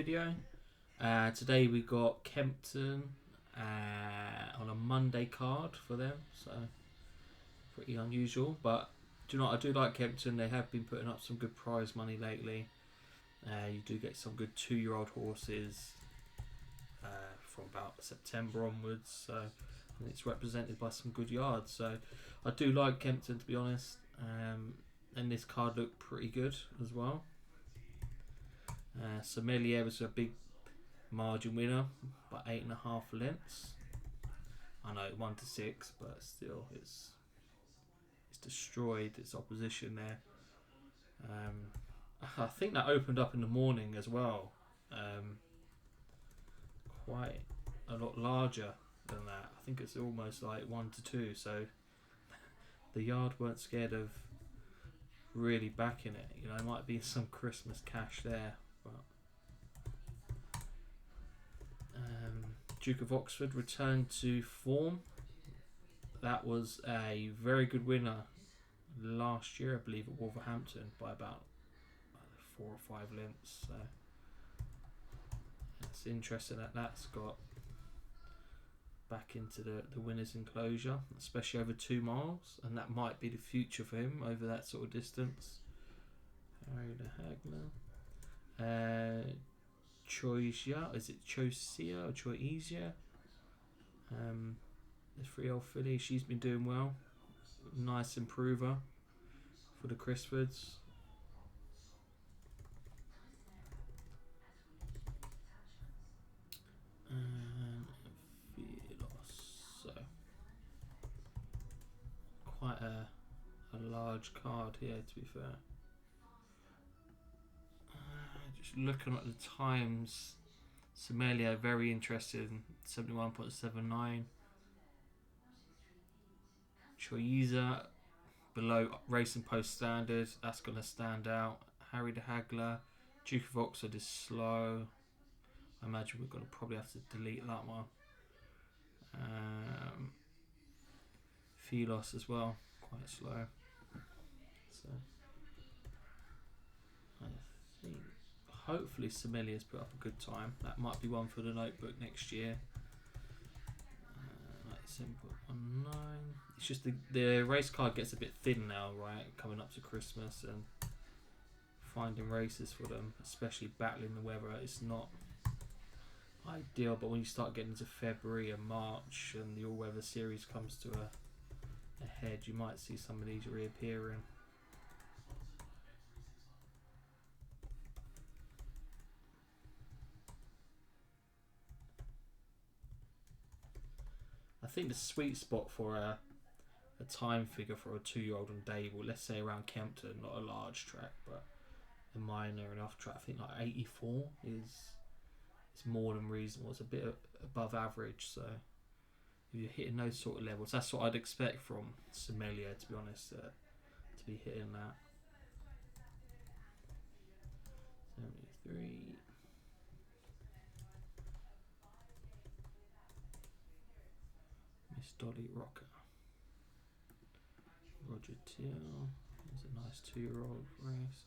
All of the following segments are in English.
Video. Today we got Kempton on a Monday card for them, so pretty unusual. But do you know what? I do like Kempton. They have been putting up some good prize money lately. You do get some good 2-year-old horses from about September onwards. So and it's represented by some good yards. So I do like Kempton, to be honest. And this card looked pretty good as well. Sommelier was a big margin winner by 8.5 lengths. I know 1-6, but still, it's destroyed its opposition there. I think that opened up in the morning as well, quite a lot larger than that. I think it's almost like 1-2. So the yard weren't scared of really backing it. You know, there might be some Christmas cash there, but. Duke of Oxford returned to form. That was a very good winner last year, I believe, at Wolverhampton by about 4 or 5 lengths. So it's interesting that that's got back into the winner's enclosure, especially over 2 miles, and that might be the future for him over that sort of distance. Harry de Hagler. Choisia, is it Choisia or Choisia? The 3-year-old filly, she's been doing well. Nice improver for the Crisfords. And Philos. So quite a large card here, to be fair. Just looking at the times, Sommelier very interested in 71.79. Choiza below Racing Post standard, that's going to stand out. Harry de Hagler, Duke of Oxford is slow. I imagine we're going to probably have to delete that one. Philos as well, quite slow. So I think hopefully Sommelier's put up a good time. That might be one for the notebook next year. Like simple 19. It's just the race card gets a bit thin now, right? Coming up to Christmas and finding races for them, especially battling the weather, it's not ideal. But when you start getting into February and March and the all-weather series comes to a head, you might see some of these reappearing. I think the sweet spot for a time figure for a 2-year-old on Dable, let's say around Kempton, not a large track, but a minor enough track, I think like 84 is more than reasonable. It's a bit above average, so if you're hitting those sort of levels, that's what I'd expect from Sommelier, to be honest, to be hitting that. 73. Miss Dolly Rocker. Roger Teal. There's a nice 2-year-old race.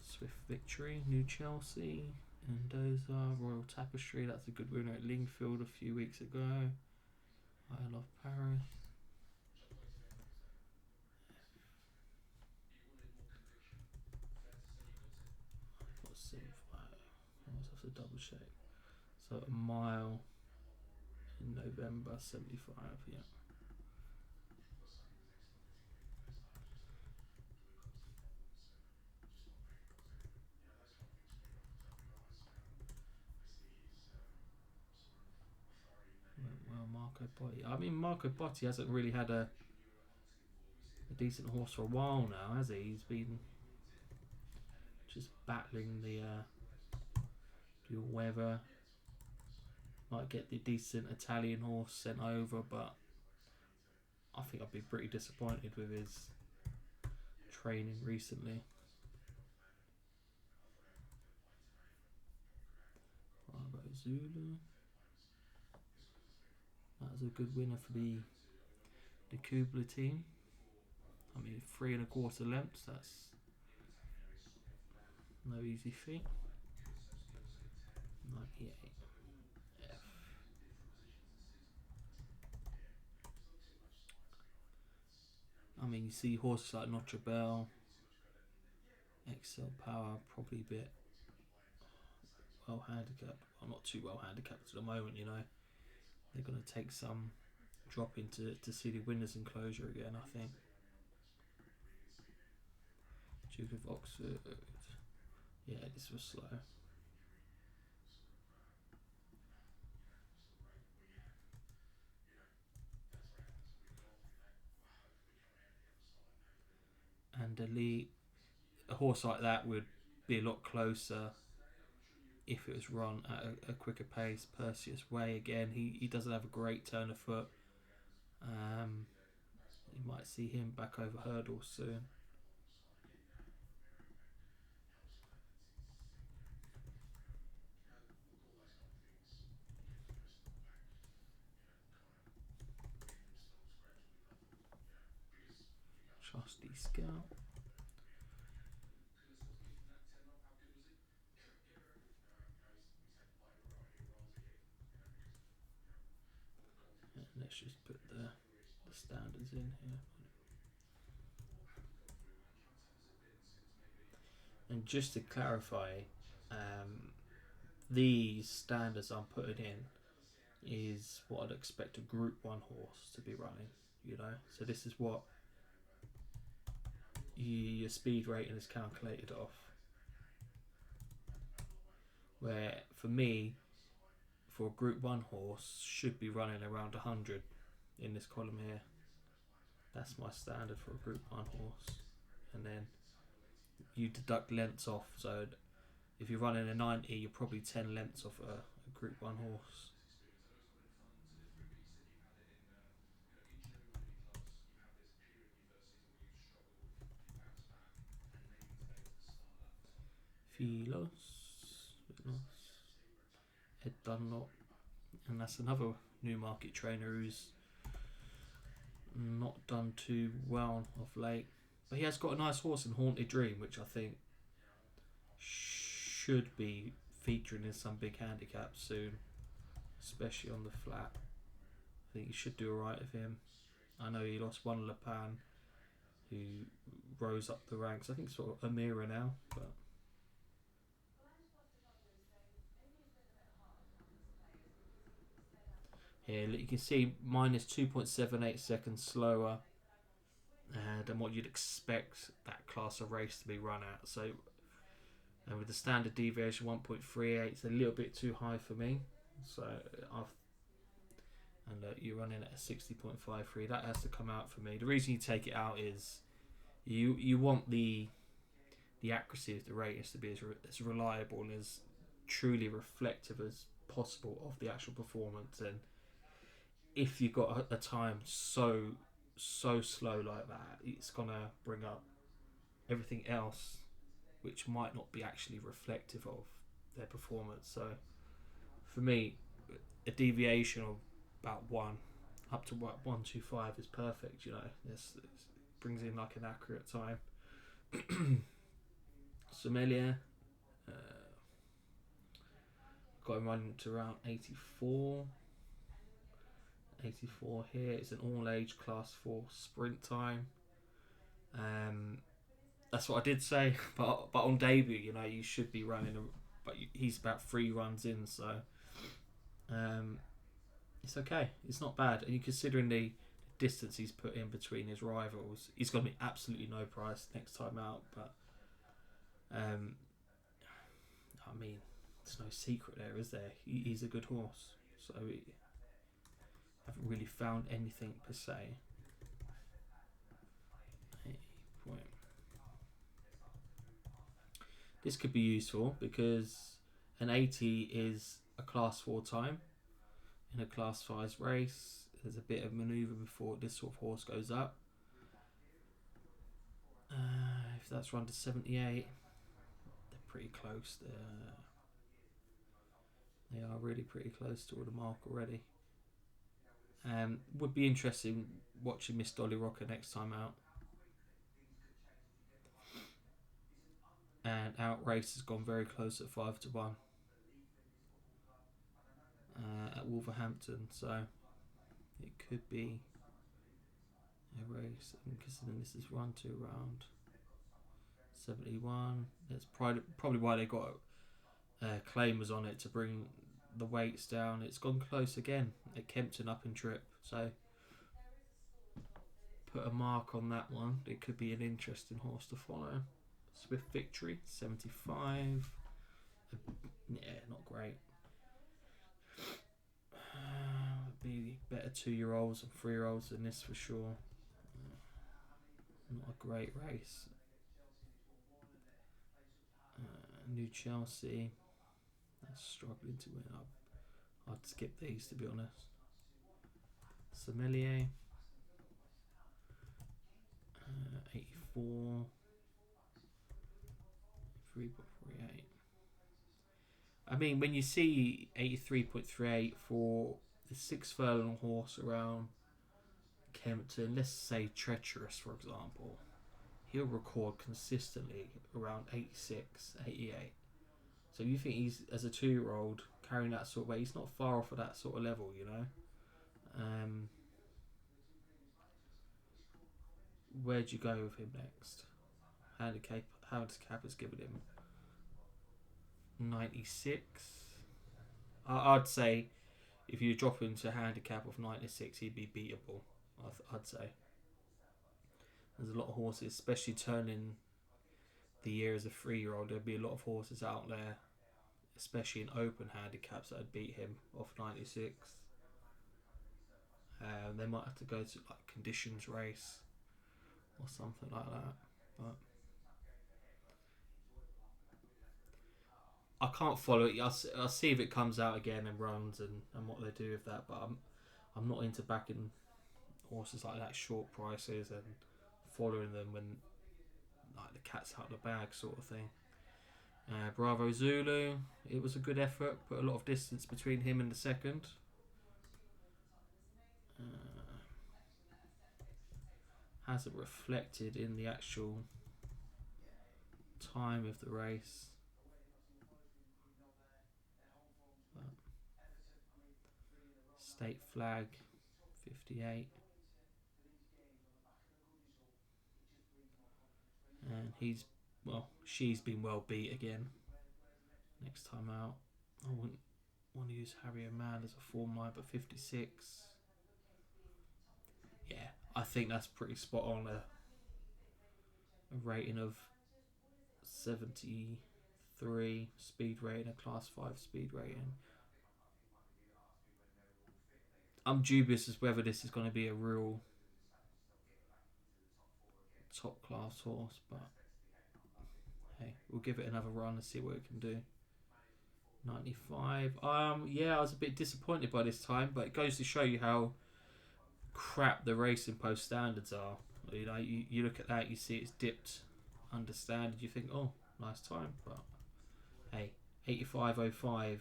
Swift Victory, New Chelsea, Mendoza, Royal Tapestry. That's a good winner at Lingfield a few weeks ago. I Love Paris. What's 75? I always have to double check. So a mile in November 75, yeah. Well, Marco Botti. I mean, Marco Botti hasn't really had a decent horse for a while now, has he? He's been just battling the weather. Might get the decent Italian horse sent over, but I think I'd be pretty disappointed with his training recently. Bravo Zulu. That was a good winner for the Kubler team. I mean, 3 1/4 lengths, that's no easy feat. mean, you see horses like Notre Belle, Excel Power, probably a bit well handicapped. Well, not too well handicapped at the moment, you know. They're going to take some drop into to see the winners' enclosure again, I think. Duke of Oxford. Yeah, this was slow. And Elite, a horse like that would be a lot closer if it was run at a quicker pace. Perseus Way again, he doesn't have a great turn of foot. You might see him back over hurdles soon. Trusty Scout. Let's just put the standards in here. And just to clarify, these standards I'm putting in is what I'd expect a Group 1 horse to be running, you know. So this is what your speed rating is calculated off. Where for me, for a Group 1 horse, should be running around 100 in this column here. That's my standard for a Group 1 horse. And then you deduct lengths off. So if you're running a 90, you're probably 10 lengths off a Group 1 horse. Philos, Ed Dunlop, and that's another Newmarket trainer who's not done too well of late. But he has got a nice horse in Haunted Dream, which I think should be featuring in some big handicaps soon, especially on the flat. I think he should do alright with him. I know he lost one Le Pen, who rose up the ranks. I think sort of Amira now, but here you can see minus 2.78 seconds slower than what you'd expect that class of race to be run at. So, and with the standard deviation 1.38, it's a little bit too high for me. So you're running at a 60.53. That has to come out for me. The reason you take it out is you want the accuracy of the ratings to be as reliable and as truly reflective as possible of the actual performance. And if you've got a time so slow like that, it's gonna bring up everything else which might not be actually reflective of their performance. So for me, a deviation of about 1 up to 125 is perfect, you know. This brings in like an accurate time. Sommelier got him running to around 84 here. It's an all age class 4 sprint time. That's what I did say, but on debut, you know, you should be running but he's about 3 runs in, so it's okay. It's not bad, and you considering the distance he's put in between his rivals, he's going to be absolutely no price next time out. But I mean, there's no secret there, is there? He's a good horse, so I haven't really found anything per se. This could be useful because an 80 is a class 4 time in a class 5 race. There's a bit of manoeuvre before this sort of horse goes up. If that's run to 78, they're pretty close. They are really pretty close to the mark already. Would be interesting watching Miss Dolly Rocker next time out. And Outrace has gone very close at 5-1 at Wolverhampton, so it could be a race. I'm guessing this is run to around 71. That's probably why they got claimers on it to bring the weights down. It's gone close again at Kempton up in trip, so put a mark on that one. It could be an interesting horse to follow. Swift Victory 75. Yeah, not great. Be better 2-year-olds and 3-year-olds than this for sure. Not a great race. New Chelsea. That's struggling to win up. I'd skip these to be honest. Sommelier. 84. 3.38. I mean, when you see 83.38 for the 6 furlong horse around Kempton, let's say Treacherous for example, he'll record consistently around 86, 88. So you think he's, as a 2-year-old, carrying that sort of weight, he's not far off of that sort of level, you know? Where'd you go with him next? Handicap has given him 96. I'd say if you drop him to a handicap of 96, he'd be beatable. I'd say. There's a lot of horses, especially turning the year as a 3-year-old. There'd be a lot of horses out there, especially in open handicaps, that would beat him off 96. They might have to go to like conditions race or something like that. But I can't follow it. I'll see if it comes out again and runs and what they do with that. But I'm not into backing horses like that, short prices and following them when like the cat's out of the bag sort of thing. Bravo Zulu, it was a good effort, put a lot of distance between him and the second. Hasn't reflected in the actual time of the race. But State Flag 58. And she's been well beat again. Next time out, I wouldn't want to use Harrier Man as a form line, but 56. Yeah, I think that's pretty spot on. A rating of 73 speed rating, a class 5 speed rating. I'm dubious as whether this is going to be a real top class horse, but hey, we'll give it another run and see what it can do. 95. Yeah, I was a bit disappointed by this time, but it goes to show you how crap the racing post standards are. You know, you look at that, you see it's dipped under standard, you think, oh, nice time, but hey, 85.05,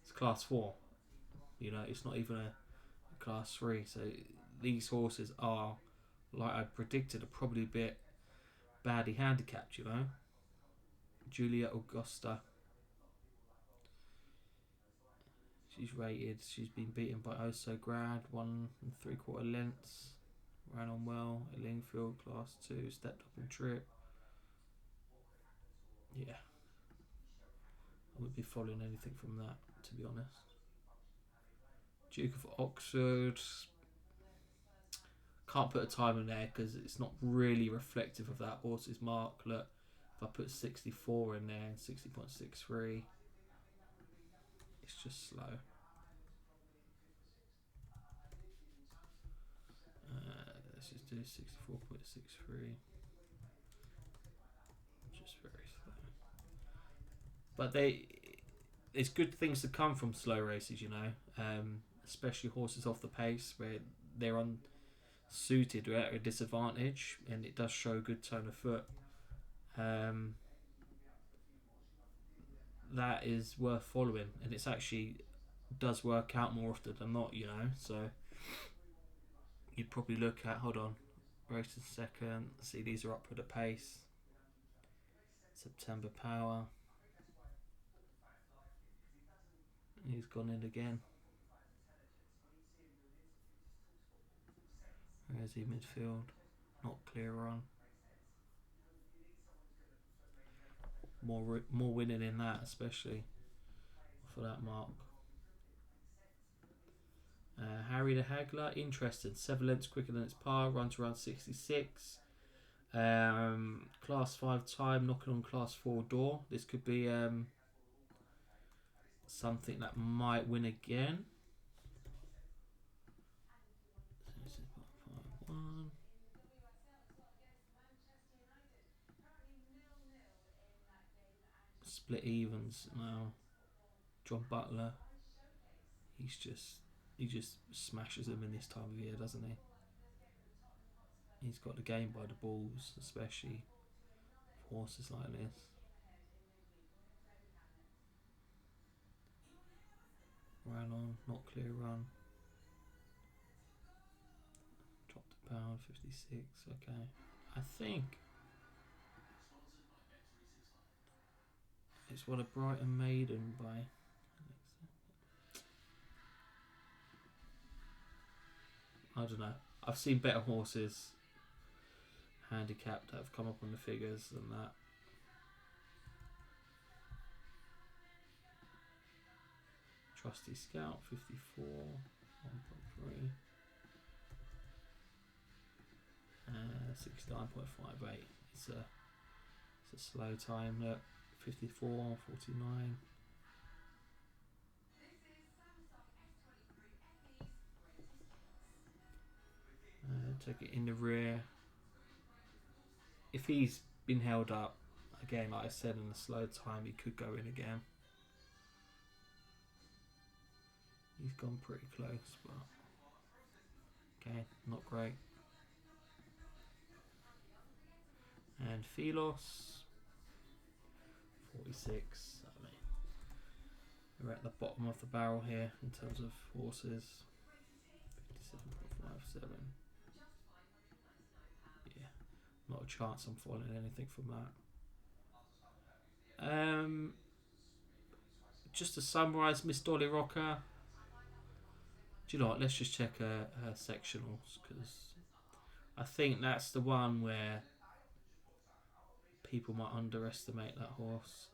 it's class 4. You know, it's not even a class 3, so these horses are, like I predicted, are probably a bit badly handicapped, you know. Juliet Augusta, she's rated, she's been beaten by Oso Grad, 1 3/4 lengths, ran on well at Lingfield, class 2, stepped up in trip. Yeah, I wouldn't be following anything from that, to be honest. Duke of Oxford, can't put a time in there because it's not really reflective of that horse's mark. Look, if I put 64 in there and 60.63, it's just slow. Let's just do 64.63. Just very slow. But there's good things to come from slow races, you know. Especially horses off the pace where they're unsuited or at a disadvantage, and it does show a good tone of foot. That is worth following, and it's actually does work out more often than not, you know. So you'd probably look at, hold on, race in second. See, these are up at a pace. September Power. He's gone in again. Where's he midfield? Not clear on. More winning in that, especially for that mark. Harry the Haggler, interesting. 7 lengths quicker than its par, runs around 66. Class 5 time, knocking on Class 4 door. This could be something that might win again. Split evens now. John Butler, he just smashes them in this time of year, doesn't he? He's got the game by the balls, especially for horses like this. Ran on, not clear run. Dropped a pound, 56. Okay, I think it's what a Brighton Maiden by. I don't know. I've seen better horses handicapped that have come up on the figures than that. Trusty Scout, 54, 1.3. 69.58. It's a slow time. Look, 54, 49. Take it in the rear. If he's been held up, again, like I said, in a slow time, he could go in again. He's gone pretty close, but okay, not great. And Philos, 46. I mean, we're at the bottom of the barrel here in terms of horses. 57.57. Yeah, not a chance I'm following anything from that. Just to summarise, Miss Dolly Rocker. Do you know what? Let's just check her sectionals, because I think that's the one where people might underestimate that horse.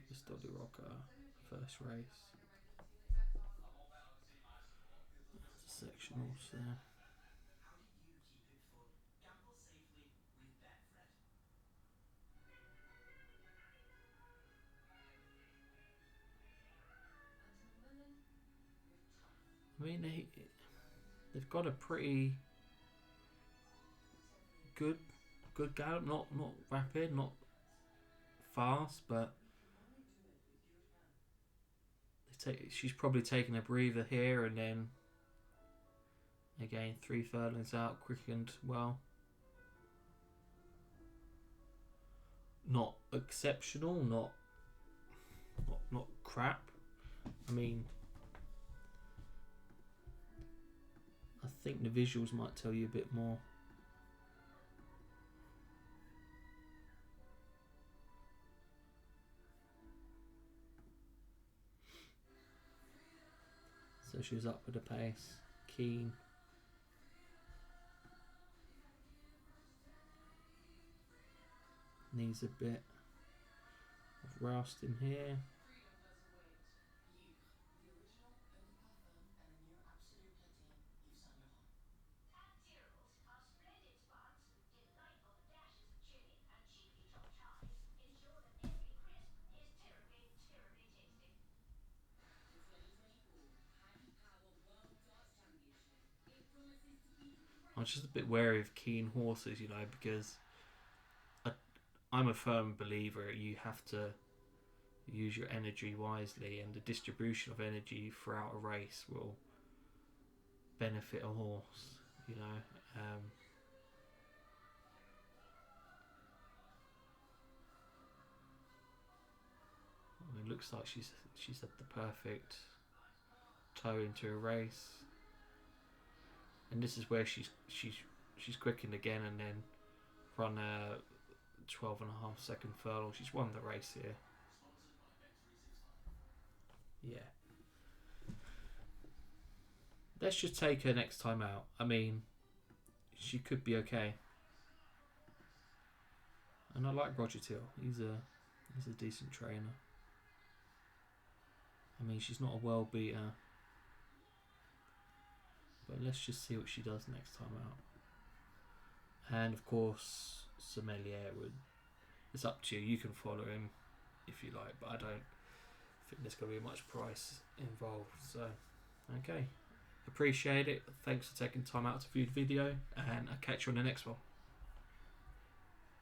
Miss Dolly Rocker, first race. Sectionals there. I mean, they've got a pretty good gallop. Not rapid, not fast, but she's probably taking a breather here, and then again 3 furlongs out, quickened well. Not exceptional, not crap. I mean, I think the visuals might tell you a bit more. So she was up with the pace, keen. Needs a bit of rousting here. I'm just a bit wary of keen horses, you know, because I'm a firm believer you have to use your energy wisely, and the distribution of energy throughout a race will benefit a horse, you know. It looks like she's had the perfect toe into a race, and this is where she's quickened again, and then run a 12.5 second furlong. She's won the race here. Yeah. Let's just take her next time out. I mean, she could be okay. And I like Roger Till. He's a decent trainer. I mean, she's not a world beater, but let's just see what she does next time out. And of course, Sommelier would. It's up to you. You can follow him if you like, but I don't think there's going to be much price involved. So, okay. Appreciate it. Thanks for taking time out to view the video, and I'll catch you on the next one.